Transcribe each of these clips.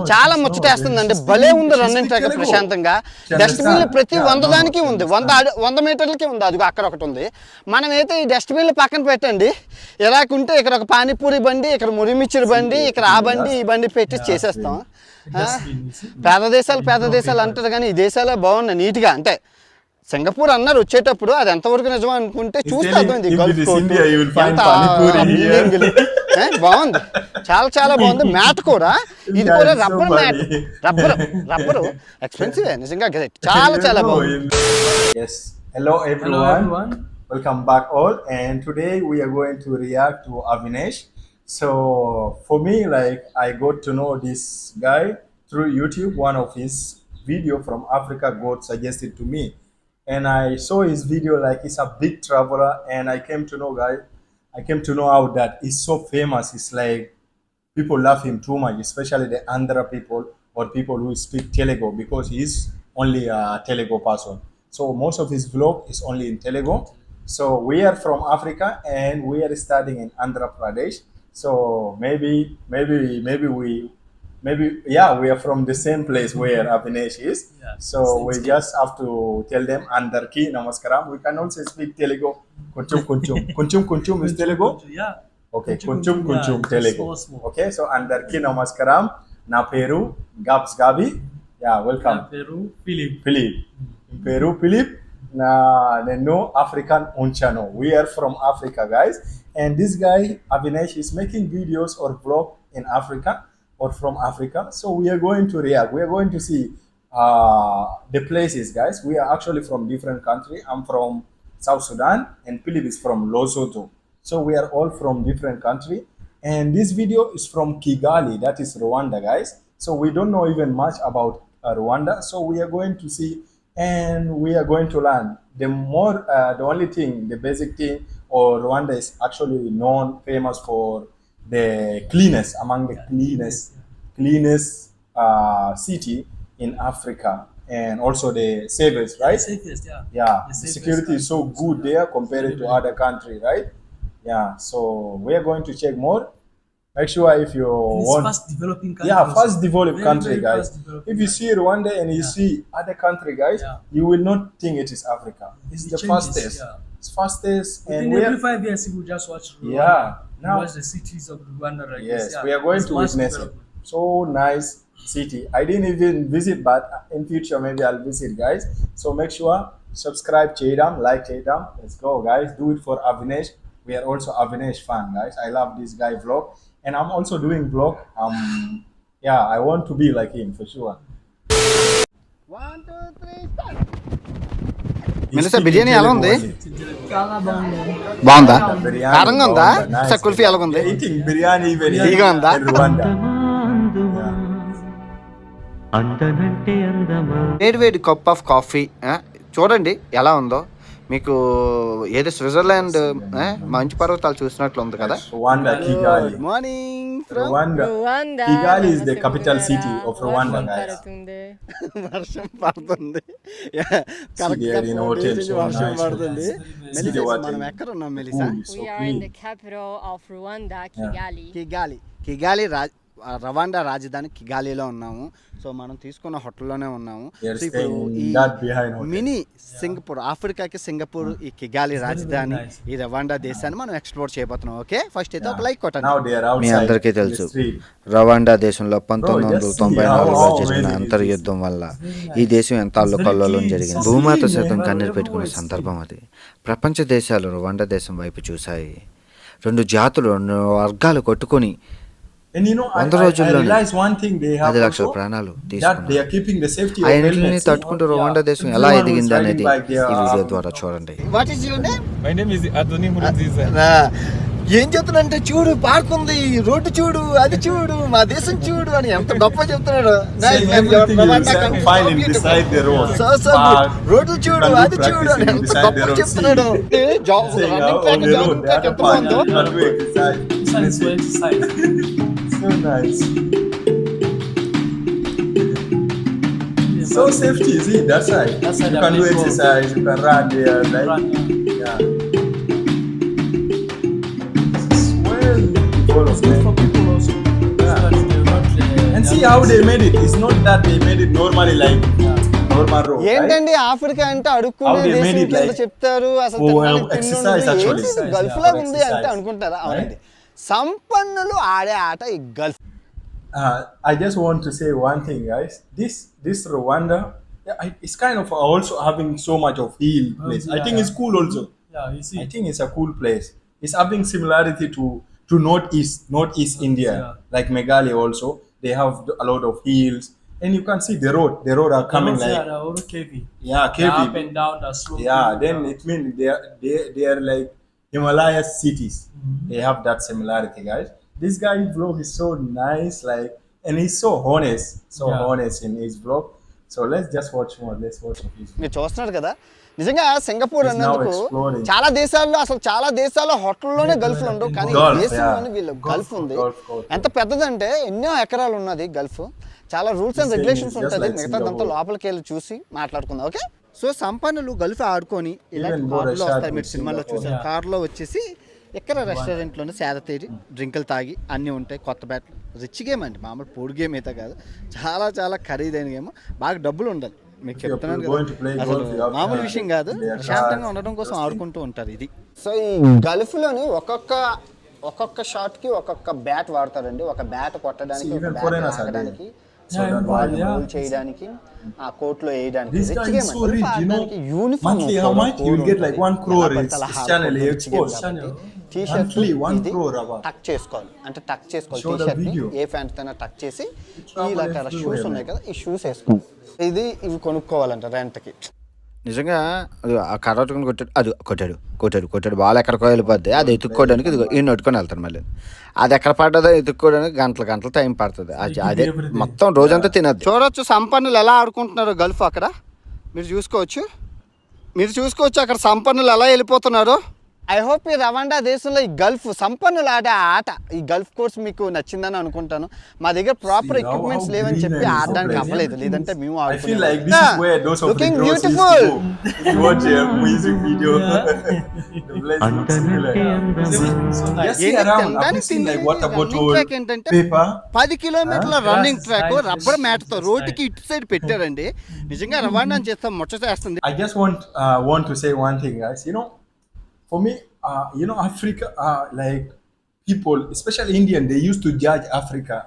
చాలా ముచ్చటేస్తుందండి. భలే ఉంది రన్నింగ్ ట్రాక్ ప్రశాంతంగా. డస్ట్బిన్లు ప్రతి 100 దానికి ఉంది, 100 మీటర్లకి ఉంది. అది అక్కడ ఒకటి ఉంది. మనమైతే ఈ డస్ట్బిన్లు పక్కన పెట్టండి, ఎలాగుంటే ఇక్కడ ఒక పానీపూరి బండి, ఇక్కడ మురిమిచ్చిరి బండి, ఇక్కడ ఆ బండి ఈ బండి పెట్టి చేసేస్తాం. పేద దేశాలు అంటారు కానీ ఈ దేశాలే బాగున్నాయి నీట్గా. అంటే సింగపూర్ అన్నారు వచ్చేటప్పుడు, అది ఎంతవరకు నిజం అనుకుంటే చూస్తే అర్థమైంది. బాగుంది, చాలా చాలా బాగుంది. మ్యాట్ కూడా, ఇది కూడా రబ్బర్ మ్యాట్. రబ్బర్ ఎక్స్పెన్సివ్ నిజంగా, చాలా చాలా బాగుంది. Hello everyone, welcome back all, and today we are going to react to Avinash. So for me, like, I got to know this guy through YouTube. One of his video from Africa got suggested to me, and I saw his video. Like, he's a big traveler, and I came to know how that he's so famous. It's like people love him too much, especially the Andhra people or people who speak Telugu, because he's only a Telugu person. So most of his vlog is only in Telugu. So we are from Africa and we are studying in Andhra Pradesh. So maybe we are from the same place where Avinash is. Yeah, so we just have to tell them Andarki Namaskaram. We can also speak Telugu. Kunchum is Telugu? Yeah. Okay, kunchum Telugu. Okay, so Andarki Namaskaram. Na peru Gabs Gabi. Yeah, welcome. Na peru Philip. Peru Philip. Na Neno African Unchano. We are from Africa, guys. And this guy Avinash is making videos or vlog in Africa or from Africa. So we are going to react. We are going to see the places, guys. We are actually from different country. I'm from South Sudan and Philip is from Lesotho. So we are all from different country. And this video is from Kigali, that is Rwanda, guys. So we don't know even much about Rwanda. So we are going to see and we are going to learn. The only thing, the basic thing, or Rwanda is actually known, famous for the cleanest, among the cleanest city in Africa, and also the safest, right? Safest, yeah. Yeah, The the security is so country. good there compared to other country, right? Yeah, so we are going to check more. Make sure if you want. Fast developing country. Yeah, also. fast developed Very, country, very guys. fast developing If you see Rwanda and you see other country, guys, you will not think it is Africa. It's the changes, fastest. yeah. It's fastest, and Within we every are, 5 years, you will just watch Rwanda. yeah. You Now, watch the cities of Rwanda, right? yes, Yeah. we are going It's to fast witness it. development. So nice city. I didn't even visit, but in future maybe I'll visit, guys. So make sure subscribe Chedam, like Chedam. Let's go, guys. Do it for Avinash. We are also Avinash fan, guys. I love this guy vlog, and I'm also doing vlog. Yeah, I want to be like him for sure. 1 2 3 start. Minister biryani ఎలా ఉంది? చాలా బాగుంది. బాగుందా? Biryani, కారంగా ఉందా? nice. Sir kulfi ఎలా ఉంది? Eating biryani very Eager on that? in Rwanda. వేడి కప్ ఆఫ్ కాఫీ చూడండి ఎలా ఉందో. మీకు ఏదో స్విట్జర్లాండ్ మంచు పర్వతాలు చూసినట్లు ఉంది కదా. Rwanda, Kigali. Good morning from Rwanda. Kigali is the capital city of Rwanda, guys. వర్షం పడుతుంది. there in hotel, so వర్షం nice. పడుతుంది. See Melissa, the water. మనం ఎక్కడ ఉన్నాం Melissa? So We are in clean. the capital of Rwanda, Kigali. కిగాలి Rwanda రాజధాని కిగాలిలో ఉన్నాము. So మనం తీసుకున్న హోటల్లోనే ఉన్నాము. They are సో ఇప్పుడు staying ఈ that behind hotel. Mini Singapore, ఆఫ్రికాకి సింగపూర్, ఈ కిగాలి రాజధాని, ఈ రవాండా దేశాన్ని మనం ఎక్స్ప్లోర్ చేయబోతున్నాం. ఓకే, ఫస్ట్ అయితే ఒక లైక్ కొట్టండి. Now they are outside. మీ అందరికీ తెలుసు, in the street. రవాండా దేశంలో 1994లో how జరిగిన amazing అంతర్యుద్ధం వల్ల ఈ దేశం ఎంత అల్లకల్లోలం జరిగింది. భూమాత సైతం కన్నీరు పెట్టుకునే సందర్భం అది. ప్రపంచ దేశాలు రవాండా దేశం వైపు చూశాయి. 2 జాతులు, 2 వర్గాలు కొట్టుకొని And you know, I 100 రోజుల్లోనే realize one thing they have 10 లక్షల also, ప్రాణాలు that తీసుకున్నారు. they are keeping the safety of ఆయనని helmets. తట్టుకుంటూ రవాండా దేశం ఎలా Everyone who is ఎదిగింది అనేది riding bike, they ఈ are వీడియో armed. ద్వారా చూడండి. What is your name? My name is Adoni Murudziza. ఏం చెప్తున్నానంటే, చూడు పార్క్ ఉంది, రోడ్డు చూడు, అది చూడు, మా దేశం చూడు అని ఎంత గొప్ప చెప్తున్నాడు. Saying everything you find in beside the road. Park. రోడ్లు చూడు, You can do అది చూడు అని practicing ఎంత beside గొప్ప the road. చెప్తున్నాడు. Saying on the road, the other part, you can do exercise. Exercise for exercise. So nice. So safety, see, that side. That side You are can do very cool. exercise, you can run there, right? Run, Yeah. This is well developed, It's good for people also. Yeah. how they made it. It's not that they made it normally like normal road, right? ఏంటండి Africa అంటే అడుక్కునే How they దేశం made it కింద like చెప్తారు, అసలు for, తినడానికి తిండి exercise ఉండదు. actually. ఏంటి ఇది గల్ఫ్ Yeah, లాగా for ఉంది అంటే exercise. అనుకుంటారా? Right? అవునండి, సంపన్నులు ఆడే ఆట ఈ Gulf. I just want to say one thing, guys. This Rwanda, it's kind of also having so much of hill place. I think it's cool also. Yeah, you see. I think it's a cool place. It's having similarity to northeast India, yeah. like Meghalaya also. They have a lot of hills, and you can see the road. The road are coming like the road cavey. yeah, The up caving. and down, the slope. Yeah, then it means they are like Himalaya cities. They have that similarity, guys. This guy vlog is so nice, like, and he's so honest in his vlog. So let's just watch more. Let's watch his vlog. మీరు చూస్తున్నారు కదా, నిజంగా Singapore He's now అన్నందుకు exploring. చాలా దేశాల్లో హోటల్లోనే గల్ఫ్లు ఉండవు, కానీ ఈ Gulf, దేశంలోనే yeah. వీళ్ళు గల్ఫ్ ఉంది. Gulf. ఎంత పెద్దదంటే ఎన్నో ఎకరాలు ఉన్నది గల్ఫ్. చాలా rules and This thing regulations is just ఉంటుంది. like మిగతాదంతా Singapore. లోపలికి వెళ్ళి చూసి మాట్లాడుకుందాం, ఓకే? సో సంపన్నులు గల్ఫ్ ఆడుకొని ఇలాంటి Even more కార్లో a వస్తాయి. shot మీరు with సినిమాలో Singapore. చూసారు, కార్లో వచ్చేసి ఇక్కడ రెస్టారెంట్లోనే సేద తీరి డ్రింకులు తాగి అన్నీ ఉంటాయి. కొత్త బ్యాట్లు రిచ్ గేమ్ అండి, మామూలు పొడి గేమ్ అయితే కాదు, చాలా ఖరీదైన గేమ్. బాగా డబ్బులు ఉండాలి. మీకు చెప్తున్నాను going to play కదా, అసలు golf, you have మామూలు to విషయం కాదు. play a ప్రశాంతంగా card, ఉండడం కోసం interesting. ఆడుకుంటూ ఉంటారు ఇది. సో ఈ గల్ఫ్లోని ఒక్కొక్క షాట్కి ఒక్కొక్క బ్యాట్ వాడతారండి. ఒక బ్యాట్ కొట్టడానికి, See, ఒక even బ్యాట్ foreigners are లాగడానికి, Yeah, వాళ్ళు yeah. గోల్ చేయడానికి, ఆ కోర్టులో వేయడానికి. This rich guy game is so rich, you know. Uniform Monthly, how much? You will get like 1 crore. His channel he exposed. T-shirt Monthly, 1 crore about. టక్ చేసుకోవాలి, అంటే టక్ చేసుకోవాలి. Show the T-shirt video. ఏ ప్యాంట్ తోనే tuck చేసి travel ఇలాంటి everywhere, shoes ఉన్నాయి man. కదా, ఈ షూస్ వేసుకోవాలి. ఇవి కొనుక్కోవాలంట రెంట్కి. నిజంగా అది ఆ కర్రట్టుకుని కొట్టాడు బాల్ ఎక్కడికో వెళ్ళిపోద్ది. అది ఎత్తుక్కోవడానికి ఇది ఈయన నొట్టుకొని వెళ్తాను. మళ్ళీ అది ఎక్కడ పడ్డదో ఎత్తుక్కోవడానికి గంటలు టైం పడుతుంది. అదే మొత్తం రోజంతా తినద్దు. చూడొచ్చు సంపన్నులు ఎలా ఆడుకుంటున్నారు గల్ఫ్. అక్కడ మీరు చూసుకోవచ్చు అక్కడ సంపన్నులు ఎలా వెళ్ళిపోతున్నారు. ఐ హోప్ ఈ రవాండా దేశంలో ఈ గల్ఫ్ సంపన్నులు ఆడే ఆట, ఈ గల్ఫ్ కోర్స్ మీకు నచ్చిందని అనుకుంటాను. మా దగ్గర ప్రాపర్ ఎక్విప్మెంట్స్ లేవని చెప్పి ఆడడానికి అవ్వలేదు, లేదంటే మేము I feel like this is where those of the Looking girls used to beautiful. go. If you watch a music video, the place looks similar. So nice. Just see around. Have you seen like water bottle, ఏంటంటే paper? 10 కిలోమీటర్ల running Grass track side, rubber this mat తో is రోడ్డుకి ఇటు side పెట్టారండి. నిజంగా రవాణా చేస్తాం ముచ్చటేస్తుంది. I just want to say one thing, guys. You know, for me, Africa, like people, especially Indian, they used to judge Africa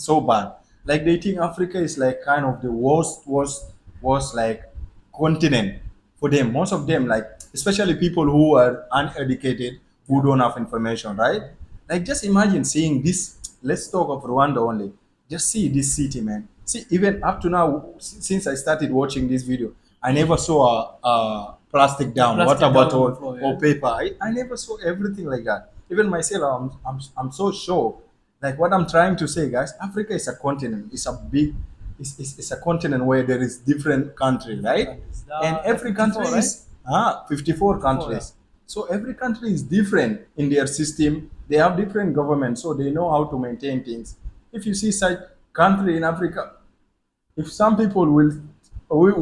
so bad. Like they think Africa is like kind of the worst like continent for them. Most of them, like especially people who are uneducated, who don't have information, right? Like just imagine seeing this. Let's talk of Rwanda only. Just see this city, man. See, even up to now, since I started watching this video, I never saw a plastic down, Plastic water down bottle on the floor, yeah. or paper. I never saw everything like that. Even myself, I'm so sure. Like what I'm trying to say, guys, Africa is a continent. It's a big, it's a continent where there is different countries, right? And every country 54, is 54 countries. So every country is different in their system. They have different governments, so they know how to maintain things. If you see such country in Africa, if some people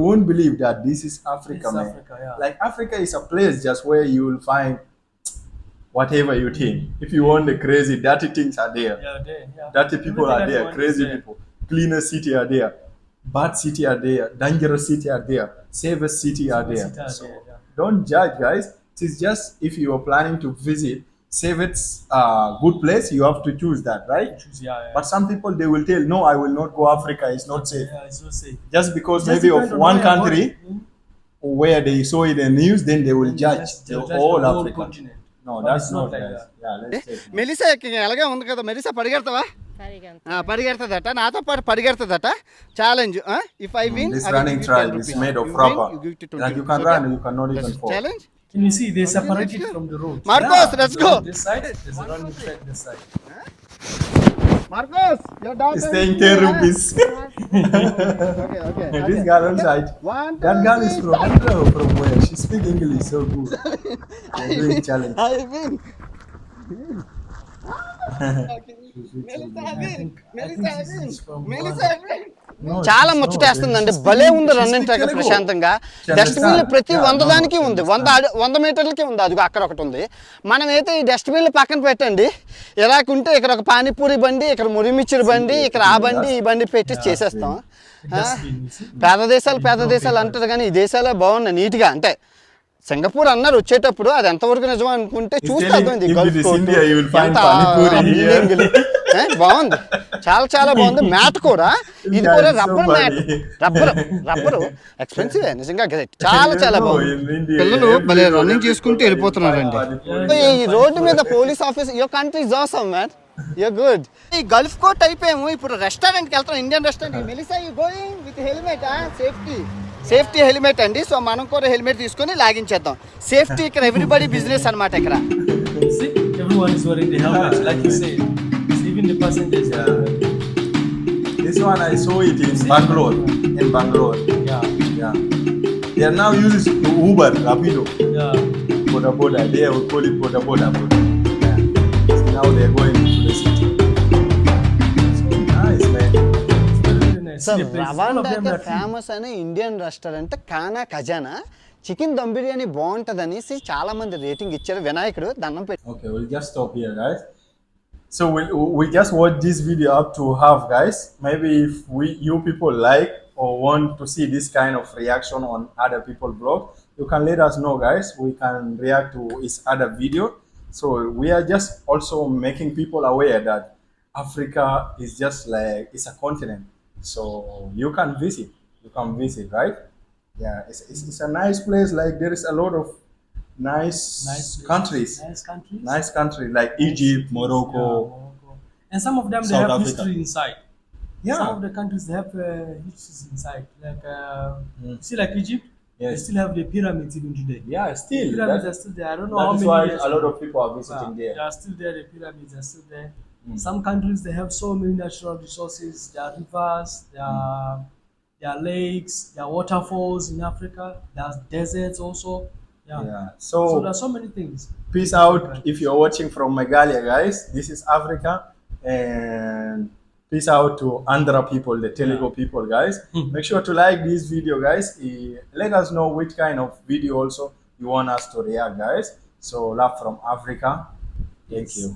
won't believe that this is Africa, It's man. Africa, yeah. Like Africa is a place just where you will find whatever you think. If you want the crazy, dirty things are there. Yeah. Dirty people are Everything there. I want Crazy is there. people. Cleanest city are there. Bad city are there. Dangerous city are there. Safest city are there. city are So there, yeah. don't judge, guys. It is just if you are planning to visit, safest good place, you have to choose that, right? Yeah. But some people they will tell, no, I will not go Africa. It's not safe. Yeah, it's so safe. Just because Just maybe of depend on one where country you're where they saw it in the news, then they will judge They'll the judge whole the whole Africa. continent. No, But that's it's not not like guys. that. Yeah, let's take it. Melissa ఎలాగే ఉంది కదా, Melissa పరిగెడతావా? పరిగెడతదట, నాతో పాటు పరిగెడతదట. Challenge, if I win This running trail is made of rubber. Like you can run, you cannot even fall. Challenge. Can you see they separated from the road? Marcos, let's go. This side, there's a running track this side. Marcos, your daughter It's paying 10 rupees. Okay. This girl on side. One, That two, girl is three, from where? She speaks English so good. They're doing challenge. I win. I think Melissa, I win. this is from Melissa, I win. చాలా no, ముచ్చటేస్తుందండి. she's భలే speaking- ఉంది she's running track speaking ప్రశాంతంగా. She డస్ట్బిన్లు understand. ప్రతి Yeah, 100 no, దానికి she ఉంది, understand. 100 మీటర్లకి ఉంది, అది అక్కడ ఒకటి ఉంది. మనమైతే ఈ డస్ట్బిన్లు పక్కన పెట్టండి, ఇలాగుంటే ఇక్కడ ఒక పానీపూరి బండి, ఇక్కడ మురిమిచ్చిరి బండి, ఇక్కడ ఆ బండి ఈ బండి పెట్టి చేసేస్తాం. Dustbin, you see? పేద దేశాలు అంటారు కానీ ఈ దేశాలే బాగున్నాయి నీట్గా. అంటే సింగపూర్ అన్నారు వచ్చేటప్పుడు, అది ఎంతవరకు నిజం అనుకుంటే He's చూస్తే telling అర్థమైంది. if Gulf it is court India, you will find ఎంత పానీపూరి here. బిల్డింగులు. బాగుంది, చాలా బాగుంది. మ్యాట్ కూడా, ఇది Yeah, కూడా it's so rubber mat, funny. Rubber expensive, నిజంగా గ్రేట్, చాలా No, బాగుంది. in India, పిల్లలు every భలే road, రన్నింగ్ every చేసుకుంటూ corner, వెళ్ళిపోతున్నారండి. you find panipuri. ఈ రోడ్డు మీద police office, your country is awesome man, your good. ఈ గల్ఫ్ కోట్ అయిపోయాము, ఇప్పుడు రెస్టారెంట్కి వెళ్తాం, Indian restaurant. Melissa you going with helmet, safety helmet అండి. సో మనం కూడా హెల్మెట్ తీసుకొని లాగించేద్దాం. సేఫ్టీ ఇక్కడ ఎవ్రీబడి బిజినెస్ అనమాట ఇక్కడ. See, everyone is wearing the helmets, like you said. Even the passengers. This one I saw it in Bangalore. In Bangalore. Yeah. They are now using Uber, Rapido, Yeah. Boda Boda. They would call it Boda Boda. Yeah. So now they are going to the city. So nice, man. It's very nice. So See the places. All of them రవాండాకి are clean. Famous అనే Indian restaurant ఖానా ఖజానా. Chicken dum biryani బాగుంటుంది అనేసి చాలా మంది rating ఇచ్చారు. వినాయకుడు దండం పెట్టి. Okay, we'll just stop here, guys. So we just watch this video up to half, guys. Maybe if you people like or want to see this kind of reaction on other people blog, you can let us know, guys. We can react to his other video. So we are just also making people aware that Africa is just like, it's a continent. So you can visit, right? Yeah, it's a nice place. Like there is a lot of nice Nice countries. Nice countries. Nice country like Egypt, Morocco. Yeah, Morocco. And some of them they South have Africa. history inside. Yeah. Some of the countries they have histories inside. Like see, like Egypt, they Yes. still have the pyramids even today. Yeah, The still. pyramids are still there. I don't know That how is many why years a lot ago. of people are visiting They there. are still there. The pyramids are still there. Some countries they have so many natural resources. There are rivers. There are lakes. There are waterfalls in Africa. There are deserts also. Yeah. Yeah. So So there are so many things. peace out if you're watching from Meghalaya, guys. This is Africa, and peace out to Andhra people, the Telugu people, guys. Make sure to like this video, guys. Let us know which kind of video also you want us to react, guys. So love from Africa. Thank you.